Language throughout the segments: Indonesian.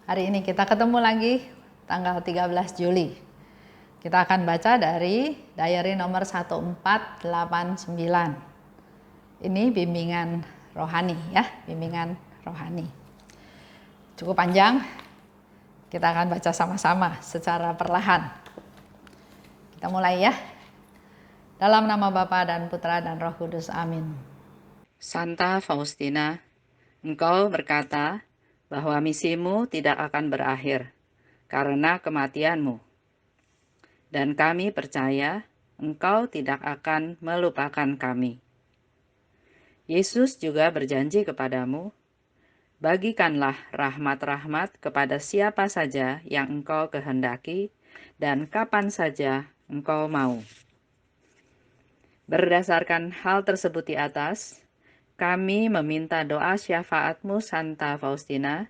Hari ini kita ketemu lagi tanggal 13 Juli. Kita akan baca dari diary nomor 1489. Ini bimbingan rohani ya, bimbingan rohani. Cukup panjang. Kita akan baca sama-sama secara perlahan. Kita mulai ya. Dalam nama Bapa dan Putra dan Roh Kudus. Amin. Santa Faustina, engkau berkata bahwa misimu tidak akan berakhir karena kematianmu. Dan kami percaya engkau tidak akan melupakan kami. Yesus juga berjanji kepadamu, bagikanlah rahmat-rahmat kepada siapa saja yang engkau kehendaki dan kapan saja engkau mau. Berdasarkan hal tersebut di atas, kami meminta doa syafaatmu Santa Faustina,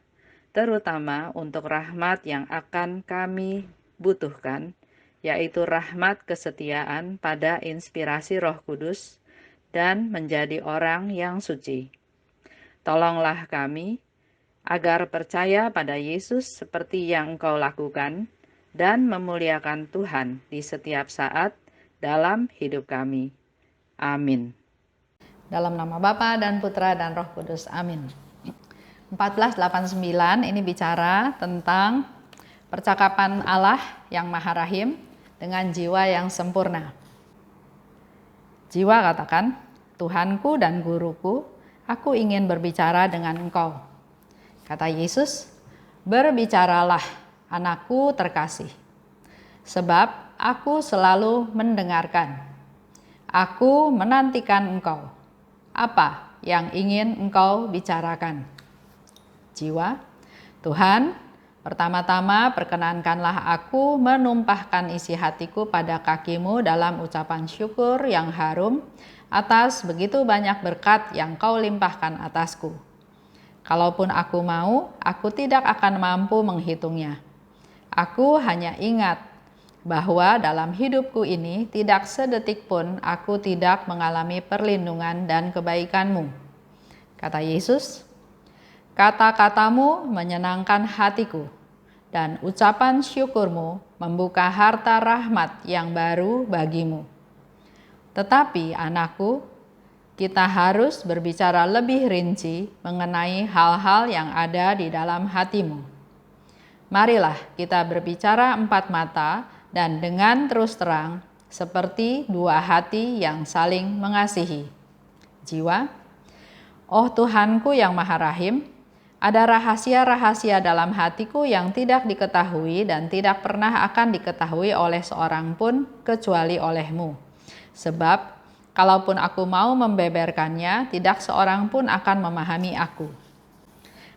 terutama untuk rahmat yang akan kami butuhkan, yaitu rahmat kesetiaan pada inspirasi Roh Kudus dan menjadi orang yang suci. Tolonglah kami agar percaya pada Yesus seperti yang Engkau lakukan dan memuliakan Tuhan di setiap saat dalam hidup kami. Amin. Dalam nama Bapa dan Putra dan Roh Kudus. Amin. 1489 ini bicara tentang percakapan Allah yang Maha Rahim dengan jiwa yang sempurna. Jiwa katakan, Tuhanku dan Guruku, aku ingin berbicara dengan Engkau. Kata Yesus, berbicaralah anakku terkasih, sebab aku selalu mendengarkan. Aku menantikan Engkau. Apa yang ingin Engkau bicarakan? Jiwa, Tuhan, pertama-tama perkenankanlah aku menumpahkan isi hatiku pada kaki-Mu dalam ucapan syukur yang harum atas begitu banyak berkat yang Kau limpahkan atasku. Kalaupun aku mau, aku tidak akan mampu menghitungnya. Aku hanya ingat bahwa dalam hidupku ini tidak sedetik pun aku tidak mengalami perlindungan dan kebaikan-Mu. Kata Yesus, kata-katamu menyenangkan hatiku, dan ucapan syukur-Mu membuka harta rahmat yang baru bagi-Mu. Tetapi anakku, kita harus berbicara lebih rinci mengenai hal-hal yang ada di dalam hati-Mu. Marilah kita berbicara empat mata dan dengan terus terang, seperti dua hati yang saling mengasihi. Jiwa, oh Tuhanku yang Maha Rahim, ada rahasia-rahasia dalam hatiku yang tidak diketahui dan tidak pernah akan diketahui oleh seorang pun kecuali oleh-Mu. Sebab, kalaupun aku mau membeberkannya, tidak seorang pun akan memahami aku.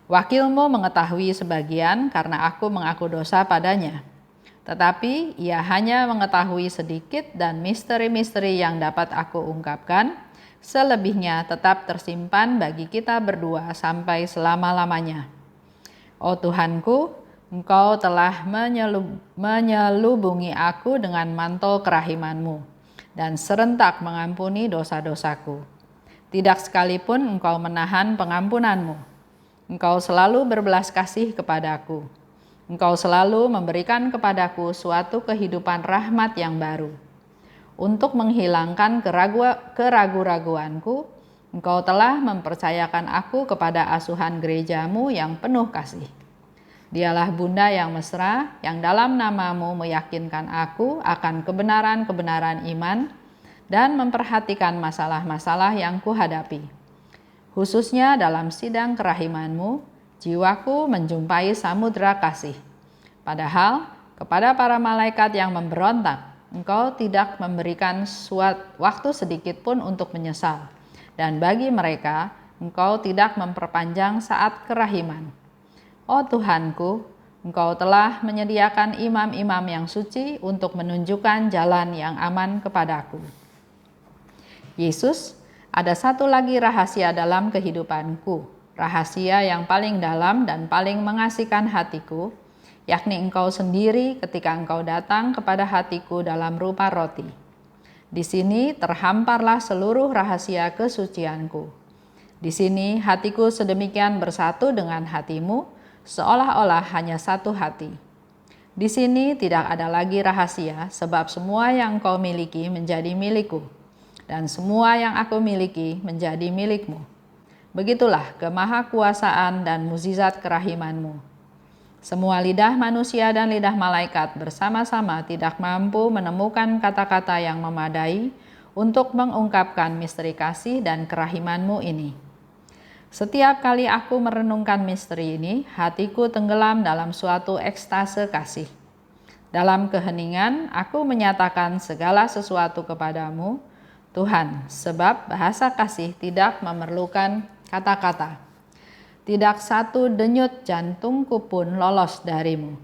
Wakil-Mu mengetahui sebagian karena aku mengaku dosa padanya. Tetapi ia hanya mengetahui sedikit dan misteri-misteri yang dapat aku ungkapkan, selebihnya tetap tersimpan bagi kita berdua sampai selama-lamanya. Oh Tuhanku, Engkau telah menyelubungi aku dengan mantel kerahiman-Mu dan serentak mengampuni dosa-dosaku. Tidak sekalipun Engkau menahan pengampunan-Mu. Engkau selalu berbelas kasih kepadaku. Engkau selalu memberikan kepadaku suatu kehidupan rahmat yang baru. Untuk menghilangkan keraguan-raguanku, Engkau telah mempercayakan aku kepada asuhan gereja-Mu yang penuh kasih. Dialah Bunda yang mesra, yang dalam nama-Mu meyakinkan aku akan kebenaran-kebenaran iman dan memperhatikan masalah-masalah yang kuhadapi. Khususnya dalam sidang kerahiman-Mu, jiwaku menjumpai samudra kasih. Padahal kepada para malaikat yang memberontak, Engkau tidak memberikan waktu sedikit pun untuk menyesal. Dan bagi mereka, Engkau tidak memperpanjang saat kerahiman. Oh Tuhanku, Engkau telah menyediakan imam-imam yang suci untuk menunjukkan jalan yang aman kepadaku. Yesus, ada satu lagi rahasia dalam kehidupanku, rahasia yang paling dalam dan paling mengasihkan hatiku, yakni Engkau sendiri ketika Engkau datang kepada hatiku dalam rupa roti. Di sini terhamparlah seluruh rahasia kesucianku. Di sini hatiku sedemikian bersatu dengan hati-Mu, seolah-olah hanya satu hati. Di sini tidak ada lagi rahasia, sebab semua yang kau miliki menjadi milikku, dan semua yang aku miliki menjadi milikmu. Begitulah kemahakuasaan dan mukjizat kerahimanmu. Semua lidah manusia dan lidah malaikat bersama-sama tidak mampu menemukan kata-kata yang memadai untuk mengungkapkan misteri kasih dan kerahimanmu ini. Setiap kali aku merenungkan misteri ini, hatiku tenggelam dalam suatu ekstase kasih. Dalam keheningan, aku menyatakan segala sesuatu kepadamu, Tuhan, sebab bahasa kasih tidak memerlukan kata-kata. Tidak satu denyut jantungku pun lolos darimu.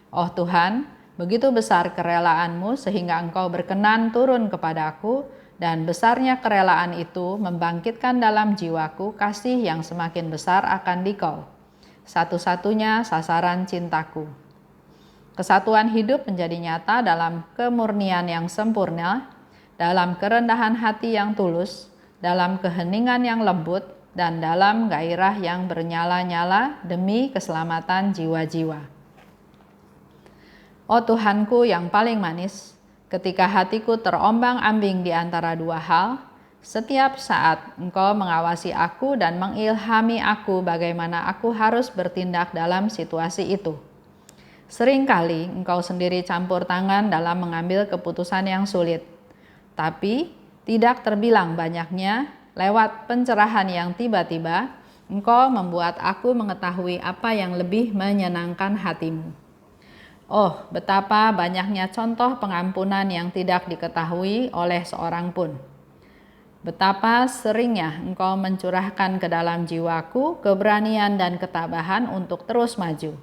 Oh Tuhan, begitu besar kerelaanmu sehingga Engkau berkenan turun kepadaku, dan besarnya kerelaan itu membangkitkan dalam jiwaku kasih yang semakin besar akan Dikau, satu-satunya sasaran cintaku. Kesatuan hidup menjadi nyata dalam kemurnian yang sempurna, dalam kerendahan hati yang tulus, dalam keheningan yang lembut, dan dalam gairah yang bernyala-nyala demi keselamatan jiwa-jiwa. Oh Tuhanku yang paling manis, ketika hatiku terombang-ambing di antara dua hal, setiap saat Engkau mengawasi aku dan mengilhami aku bagaimana aku harus bertindak dalam situasi itu. Seringkali Engkau sendiri campur tangan dalam mengambil keputusan yang sulit, tapi tidak terbilang banyaknya, lewat pencerahan yang tiba-tiba, Engkau membuat aku mengetahui apa yang lebih menyenangkan hatimu. Oh, betapa banyaknya contoh pengampunan yang tidak diketahui oleh seorang pun. Betapa seringnya Engkau mencurahkan ke dalam jiwaku keberanian dan ketabahan untuk terus maju.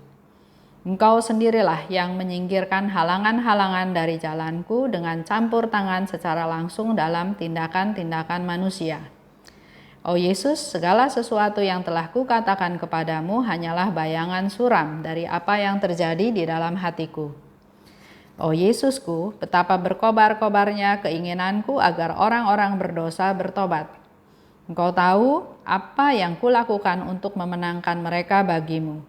Engkau sendirilah yang menyingkirkan halangan-halangan dari jalanku dengan campur tangan secara langsung dalam tindakan-tindakan manusia. Oh Yesus, segala sesuatu yang telah kukatakan kepadamu hanyalah bayangan suram dari apa yang terjadi di dalam hatiku. Oh Yesusku, betapa berkobar-kobarnya keinginanku agar orang-orang berdosa bertobat. Engkau tahu apa yang kulakukan untuk memenangkan mereka bagimu.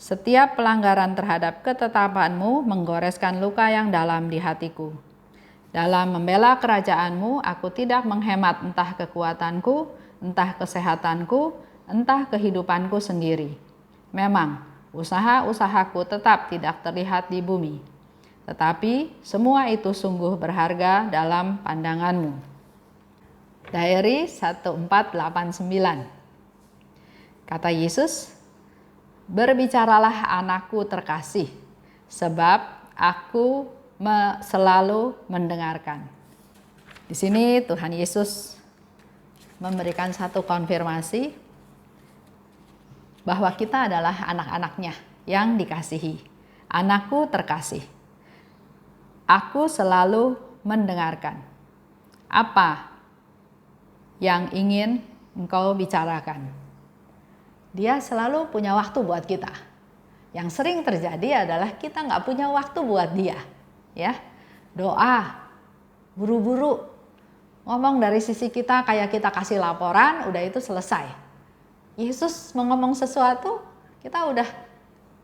Setiap pelanggaran terhadap ketetapanmu menggoreskan luka yang dalam di hatiku. Dalam membela kerajaanmu, aku tidak menghemat entah kekuatanku, entah kesehatanku, entah kehidupanku sendiri. Memang, usaha-usahaku tetap tidak terlihat di bumi. Tetapi semua itu sungguh berharga dalam pandanganmu. Diary 1489. Kata Yesus, berbicaralah anakku terkasih, sebab aku selalu mendengarkan. Di sini Tuhan Yesus memberikan satu konfirmasi bahwa kita adalah anak-anaknya yang dikasihi. Anakku terkasih. Aku selalu mendengarkan. Apa yang ingin engkau bicarakan? Dia selalu punya waktu buat kita. Yang sering terjadi adalah kita nggak punya waktu buat dia. Ya, doa, buru-buru, ngomong dari sisi kita kayak kita kasih laporan, udah itu selesai. Yesus mau ngomong sesuatu, kita udah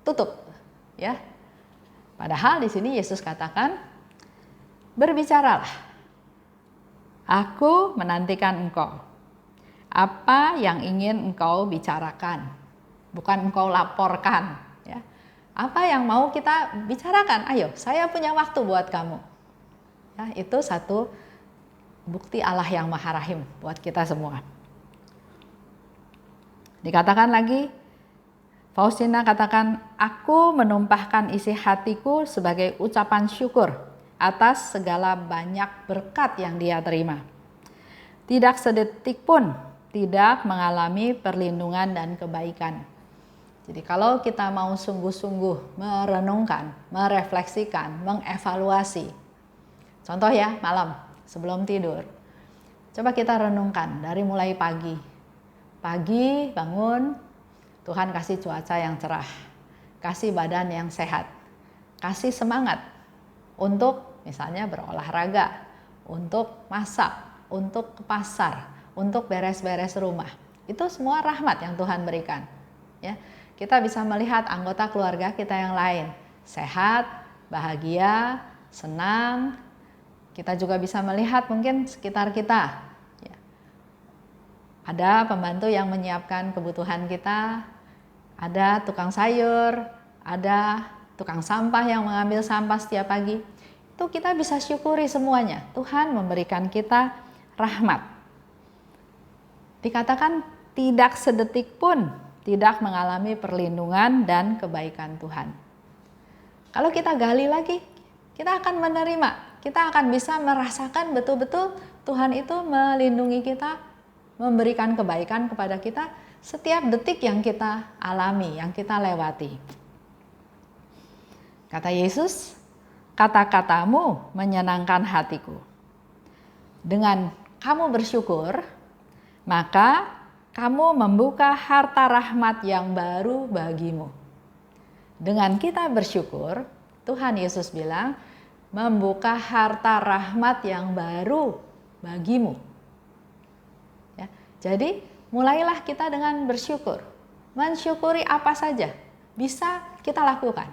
tutup, ya. Padahal di sini Yesus katakan, berbicaralah. Aku menantikan engkau. Apa yang ingin engkau bicarakan, bukan engkau laporkan, ya. Apa yang mau kita bicarakan? Ayo, saya punya waktu buat kamu. Ya, itu satu bukti Allah yang Maha Rahim buat kita semua. Dikatakan lagi, Faustina katakan, aku menumpahkan isi hatiku sebagai ucapan syukur atas segala banyak berkat yang dia terima. Tidak sedetik pun tidak mengalami perlindungan dan kebaikan. Jadi kalau kita mau sungguh-sungguh merenungkan, merefleksikan, mengevaluasi. Contoh ya, malam sebelum tidur. Coba kita renungkan dari mulai pagi. Pagi bangun, Tuhan kasih cuaca yang cerah, kasih badan yang sehat, kasih semangat untuk misalnya berolahraga, untuk masak, untuk ke pasar, untuk beres-beres rumah. Itu semua rahmat yang Tuhan berikan. Ya, kita bisa melihat anggota keluarga kita yang lain sehat, bahagia, senang. Kita juga bisa melihat mungkin sekitar kita. Ya. Ada pembantu yang menyiapkan kebutuhan kita, ada tukang sayur, ada tukang sampah yang mengambil sampah setiap pagi. Itu kita bisa syukuri semuanya. Tuhan memberikan kita rahmat. Dikatakan tidak sedetik pun tidak mengalami perlindungan dan kebaikan Tuhan. Kalau kita gali lagi, kita akan menerima. Kita akan bisa merasakan betul-betul Tuhan itu melindungi kita, memberikan kebaikan kepada kita setiap detik yang kita alami, yang kita lewati. Kata Yesus, kata-katamu menyenangkan hatiku. Dengan kamu bersyukur, maka kamu membuka harta rahmat yang baru bagimu. Dengan kita bersyukur, Tuhan Yesus bilang, membuka harta rahmat yang baru bagimu. Ya, jadi mulailah kita dengan bersyukur. Mensyukuri apa saja bisa kita lakukan.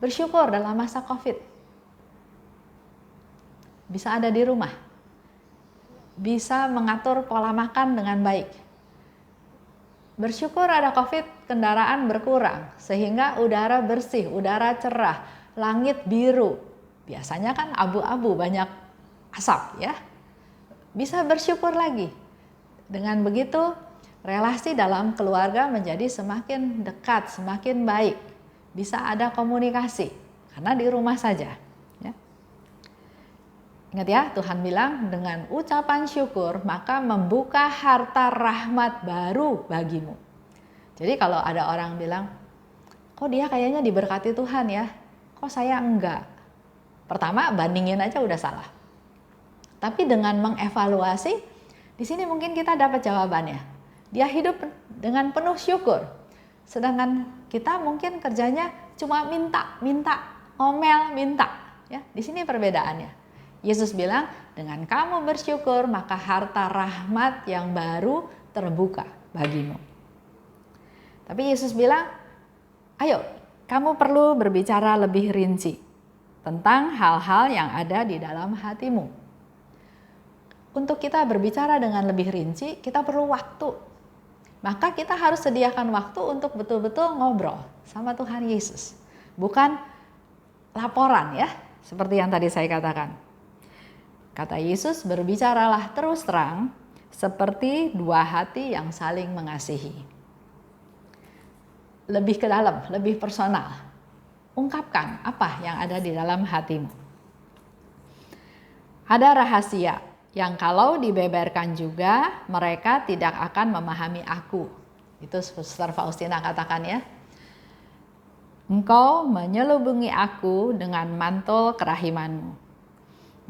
Bersyukur dalam masa COVID. Bisa ada di rumah. Bisa mengatur pola makan dengan baik. Bersyukur ada COVID, kendaraan berkurang sehingga udara bersih, udara cerah, langit biru. Biasanya kan abu-abu, banyak asap ya. Bisa bersyukur lagi. Dengan begitu relasi dalam keluarga menjadi semakin dekat, semakin baik. Bisa ada komunikasi karena di rumah saja. Ya. Ingat ya, Tuhan bilang dengan ucapan syukur maka membuka harta rahmat baru bagimu. Jadi kalau ada orang bilang, kok dia kayaknya diberkati Tuhan ya, kok saya enggak? Pertama, bandingin aja udah salah. Tapi dengan mengevaluasi, di sini mungkin kita dapat jawabannya. Dia hidup dengan penuh syukur. Sedangkan kita mungkin kerjanya cuma minta, ngomel, minta. Ya, di sini perbedaannya. Yesus bilang, dengan kamu bersyukur, maka harta rahmat yang baru terbuka bagimu. Tapi Yesus bilang, ayo, kamu perlu berbicara lebih rinci tentang hal-hal yang ada di dalam hatimu. Untuk kita berbicara dengan lebih rinci, kita perlu waktu. Maka kita harus sediakan waktu untuk betul-betul ngobrol sama Tuhan Yesus. Bukan laporan ya, seperti yang tadi saya katakan. Kata Yesus, berbicaralah terus terang seperti dua hati yang saling mengasihi. Lebih ke dalam, lebih personal. Ungkapkan apa yang ada di dalam hatimu. Ada rahasia yang kalau dibeberkan juga mereka tidak akan memahami aku. Itu Suster Faustina katakan ya. Engkau menyelubungi aku dengan mantel kerahimanmu.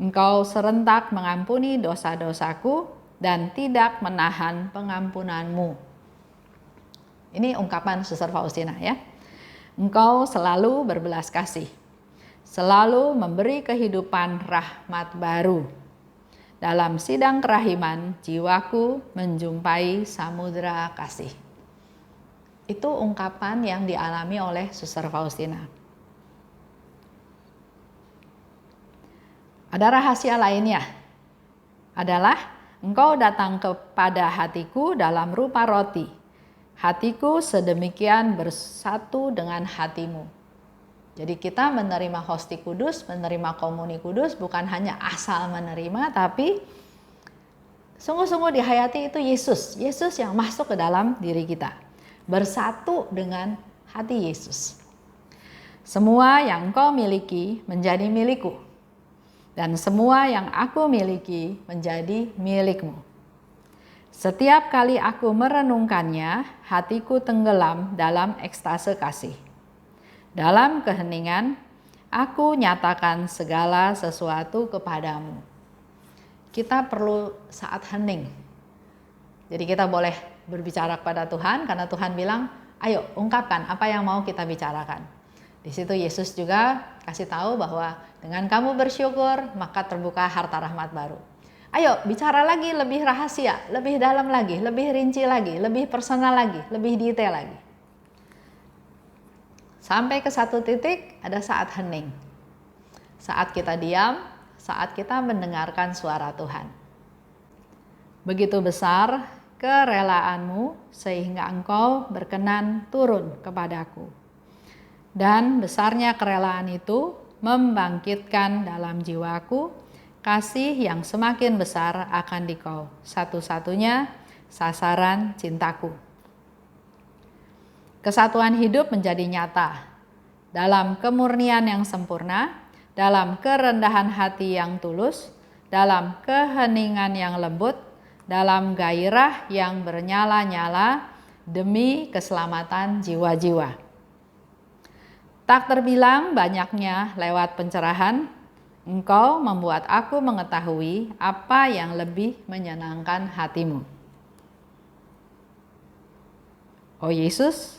Engkau serentak mengampuni dosa-dosaku dan tidak menahan pengampunanmu. Ini ungkapan Suster Faustina ya. Engkau selalu berbelas kasih, selalu memberi kehidupan rahmat baru. Dalam sidang kerahiman, jiwaku menjumpai samudera kasih. Itu ungkapan yang dialami oleh Suster Faustina. Ada rahasia lainnya, adalah engkau datang kepada hatiku dalam rupa roti. Hatiku sedemikian bersatu dengan hatimu. Jadi kita menerima hosti kudus, menerima komuni kudus bukan hanya asal menerima, tapi sungguh-sungguh dihayati itu Yesus. Yesus yang masuk ke dalam diri kita. Bersatu dengan hati Yesus. Semua yang engkau miliki menjadi milikku. Dan semua yang aku miliki menjadi milikmu. Setiap kali aku merenungkannya, hatiku tenggelam dalam ekstase kasih. Dalam keheningan, aku nyatakan segala sesuatu kepadamu. Kita perlu saat hening. Jadi kita boleh berbicara kepada Tuhan karena Tuhan bilang, ayo ungkapkan apa yang mau kita bicarakan. Di situ Yesus juga kasih tahu bahwa dengan kamu bersyukur, maka terbuka harta rahmat baru. Ayo bicara lagi lebih rahasia, lebih dalam lagi, lebih rinci lagi, lebih personal lagi, lebih detail lagi. Sampai ke satu titik ada saat hening. Saat kita diam, saat kita mendengarkan suara Tuhan. Begitu besar kerelaanmu sehingga engkau berkenan turun kepadaku. Dan besarnya kerelaan itu membangkitkan dalam jiwaku kasih yang semakin besar akan dikau, satu-satunya sasaran cintaku. Kesatuan hidup menjadi nyata dalam kemurnian yang sempurna, dalam kerendahan hati yang tulus, dalam keheningan yang lembut, dalam gairah yang bernyala-nyala demi keselamatan jiwa-jiwa. Tak terbilang banyaknya lewat pencerahan, engkau membuat aku mengetahui apa yang lebih menyenangkan hatimu. Oh Yesus,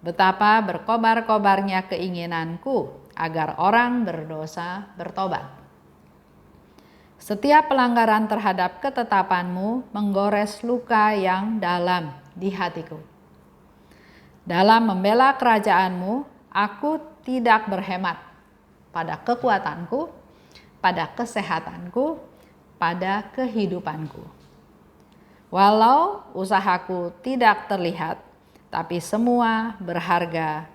betapa berkobar-kobarnya keinginanku agar orang berdosa bertobat. Setiap pelanggaran terhadap ketetapanmu menggores luka yang dalam di hatiku. Dalam membela kerajaanmu, aku tidak berhemat pada kekuatanku, pada kesehatanku, pada kehidupanku. Walau usahaku tidak terlihat, tapi semua berharga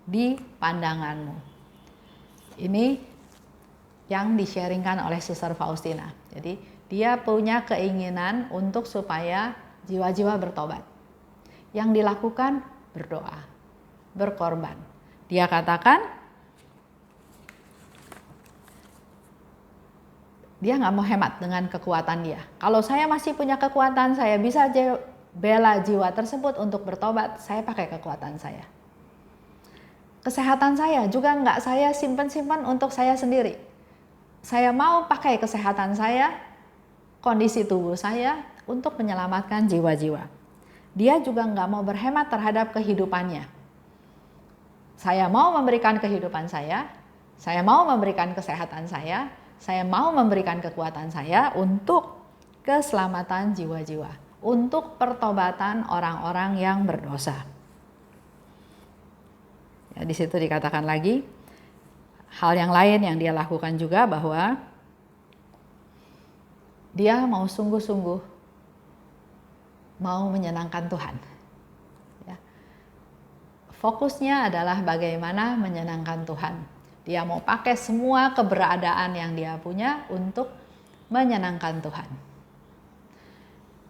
di pandanganmu. Ini yang di-sharingkan oleh Suster Faustina. Jadi dia punya keinginan untuk supaya jiwa-jiwa bertobat. Yang dilakukan berdoa, berkorban. Dia katakan dia nggak mau hemat dengan kekuatan dia. Kalau saya masih punya kekuatan, saya bisa bela jiwa tersebut untuk bertobat, saya pakai kekuatan saya. Kesehatan saya juga nggak saya simpan-simpan untuk saya sendiri. Saya mau pakai kesehatan saya, kondisi tubuh saya untuk menyelamatkan jiwa-jiwa. Dia juga nggak mau berhemat terhadap kehidupannya. Saya mau memberikan kehidupan saya mau memberikan kesehatan saya mau memberikan kekuatan saya untuk keselamatan jiwa-jiwa, untuk pertobatan orang-orang yang berdosa. Ya, di situ dikatakan lagi hal yang lain yang dia lakukan juga, bahwa dia mau sungguh-sungguh mau menyenangkan Tuhan. Ya. Fokusnya adalah bagaimana menyenangkan Tuhan. Dia mau pakai semua keberadaan yang dia punya untuk menyenangkan Tuhan.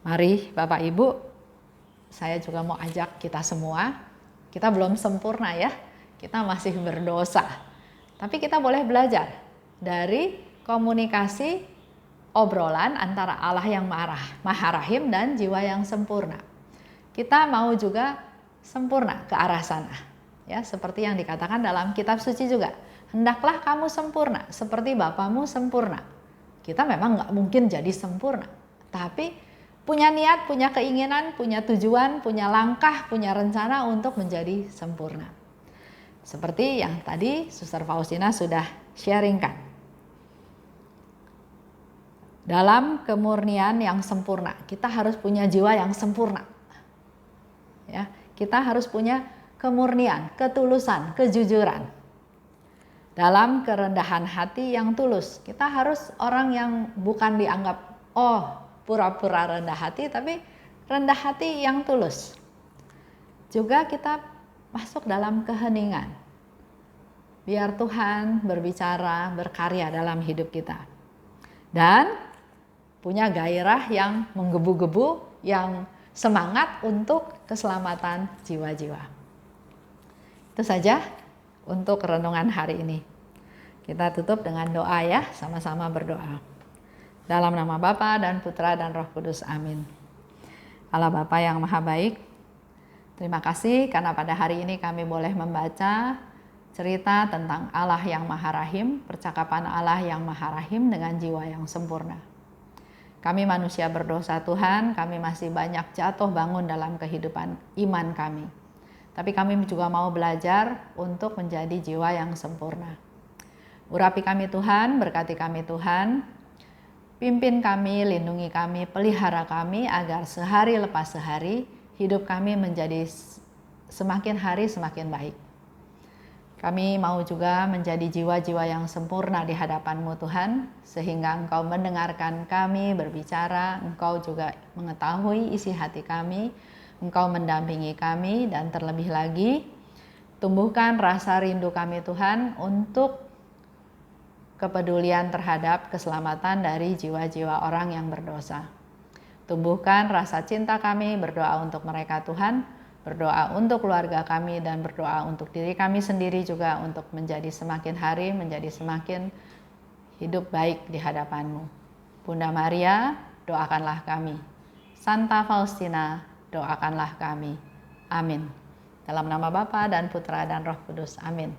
Mari Bapak Ibu, saya juga mau ajak kita semua, kita belum sempurna ya, kita masih berdosa. Tapi kita boleh belajar dari komunikasi obrolan antara Allah yang Maha Rahim dan jiwa yang sempurna. Kita mau juga sempurna ke arah sana. Ya, seperti yang dikatakan dalam kitab suci juga. Hendaklah kamu sempurna seperti Bapamu sempurna. Kita memang nggak mungkin jadi sempurna. Tapi punya niat, punya keinginan, punya tujuan, punya langkah, punya rencana untuk menjadi sempurna. Seperti yang tadi Suster Faustina sudah sharingkan. Dalam kemurnian yang sempurna, kita harus punya jiwa yang sempurna. Ya, kita harus punya kemurnian, ketulusan, kejujuran. Dalam kerendahan hati yang tulus, kita harus orang yang bukan dianggap pura-pura rendah hati, tapi rendah hati yang tulus. Juga kita masuk dalam keheningan. Biar Tuhan berbicara, berkarya dalam hidup kita. Dan punya gairah yang menggebu-gebu, yang semangat untuk keselamatan jiwa-jiwa. Itu saja untuk renungan hari ini. Kita tutup dengan doa ya, sama-sama berdoa. Dalam nama Bapa dan Putra dan Roh Kudus, amin. Allah Bapa yang Maha Baik, terima kasih karena pada hari ini kami boleh membaca cerita tentang Allah yang Maha Rahim, percakapan Allah yang Maha Rahim dengan jiwa yang sempurna. Kami manusia berdosa Tuhan, kami masih banyak jatuh bangun dalam kehidupan iman kami. Tapi kami juga mau belajar untuk menjadi jiwa yang sempurna. Urapi kami Tuhan, berkati kami Tuhan, Pimpin kami, lindungi kami, pelihara kami agar sehari lepas sehari hidup kami menjadi semakin hari semakin baik. Kami mau juga menjadi jiwa-jiwa yang sempurna di hadapan-Mu Tuhan, sehingga Engkau mendengarkan kami berbicara, Engkau juga mengetahui isi hati kami, Engkau mendampingi kami, dan terlebih lagi, tumbuhkan rasa rindu kami Tuhan untuk kepedulian terhadap keselamatan dari jiwa-jiwa orang yang berdosa. Tumbuhkan rasa cinta kami, berdoa untuk mereka Tuhan, berdoa untuk keluarga kami, dan berdoa untuk diri kami sendiri juga untuk menjadi semakin hari, menjadi semakin hidup baik di hadapan-Mu. Bunda Maria, doakanlah kami. Santa Faustina, doakanlah kami. Amin. Dalam nama Bapa dan Putra dan Roh Kudus. Amin.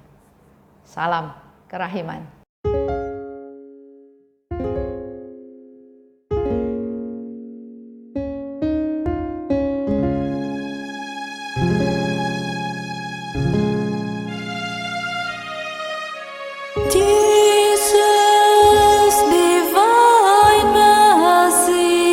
Salam kerahiman. Jesus, divine mercy.